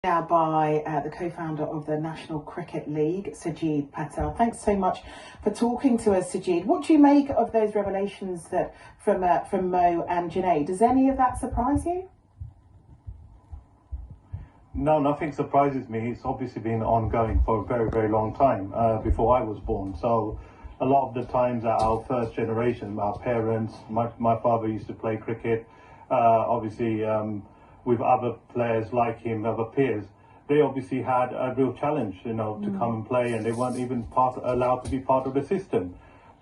Now by the co-founder of the National Cricket League, Sajid Patel. Thanks so much for talking to us, Sajid. What do you make of those revelations that from Mo and Janae? Does any of that surprise you? No, nothing surprises me. It's obviously been ongoing for a very, very long time, before I was born. So a lot of the times that our first generation, our parents, my father used to play cricket, obviously with other players like him, other peers, they obviously had a real challenge, to come and play, and they weren't even allowed to be part of the system.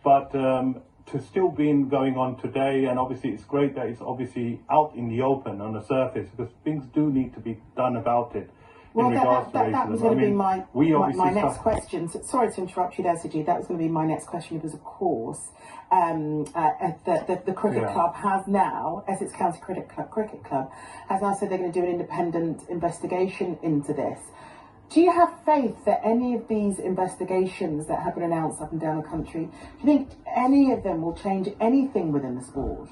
But to still being going on today, and obviously it's great that it's obviously out in the open on the surface, because things do need to be done about it. Well, that was going to be my next question. So, sorry to interrupt you there, Sajid. That was going to be my next question because, of course, the cricket club has now, Essex County Cricket Club, has now said they're going to do an independent investigation into this. Do you have faith that any of these investigations that have been announced up and down the country, do you think any of them will change anything within the sport?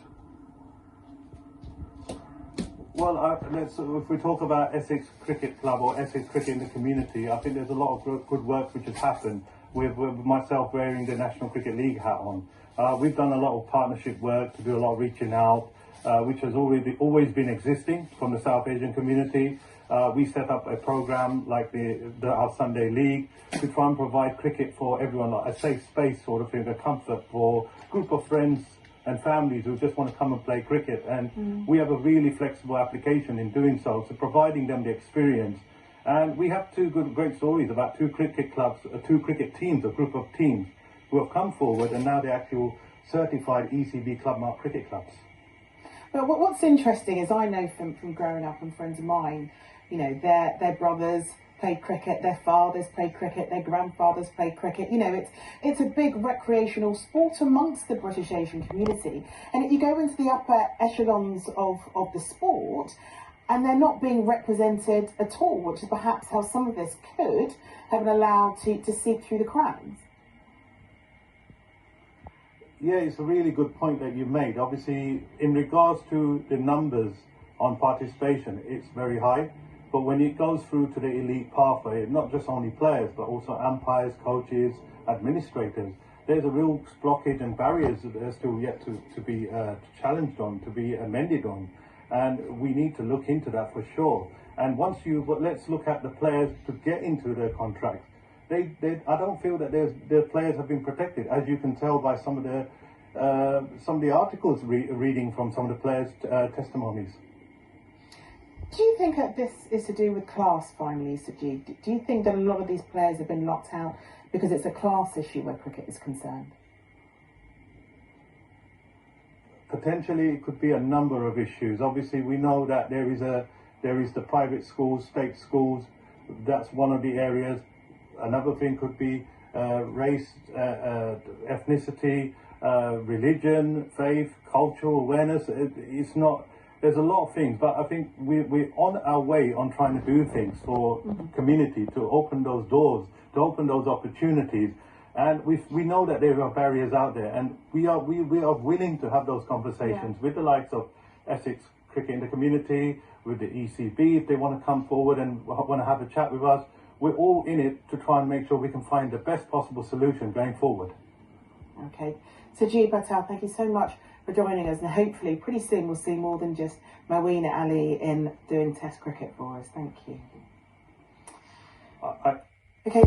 Well, if we talk about Essex Cricket Club or Essex Cricket in the community, I think there's a lot of good work which has happened with myself wearing the National Cricket League hat on. We've done a lot of partnership work to do a lot of reaching out, which has always been existing from the South Asian community. We set up a program like our Sunday League to try and provide cricket for everyone, like a safe space sort of thing, a comfort for a group of friends and families who just want to come and play cricket. And we have a really flexible application in doing so providing them the experience. And we have two great stories about two cricket clubs, two cricket teams, a group of teams who have come forward, and now they're actual certified ECB club mark cricket clubs. Well, what's interesting is I know from growing up and friends of mine, their brothers played cricket, their fathers played cricket, their grandfathers played cricket. It's a big recreational sport amongst the British Asian community. And you go into the upper echelons of the sport, and they're not being represented at all, which is perhaps how some of this could have been allowed to seep through the cracks. Yeah, it's a really good point that you made. Obviously, in regards to the numbers on participation, it's very high. But when it goes through to the elite pathway, not just only players, but also umpires, coaches, administrators, there's a real blockage and barriers that are still yet to be challenged on, to be amended on. And we need to look into that for sure. And let's look at the players to get into their contracts. I don't feel that their players have been protected, as you can tell by some of the articles reading from some of the players' testimonies. Do you think that this is to do with class, finally, Sajid? Do you think that a lot of these players have been locked out because it's a class issue where cricket is concerned? Potentially, it could be a number of issues. Obviously, we know that there is the private schools, state schools. That's one of the areas. Another thing could be race, ethnicity, religion, faith, cultural awareness. There's a lot of things, but I think we're on our way on trying to do things for community, to open those doors, to open those opportunities. And we know that there are barriers out there, and we are willing to have those conversations with the likes of Essex Cricket in the community, with the ECB, if they want to come forward and want to have a chat with us. We're all in it to try and make sure we can find the best possible solution going forward. Okay. Sajid Patel, thank you so much for joining us, and hopefully pretty soon we'll see more than just Moeen Ali in doing Test cricket for us. Thank you. Okay.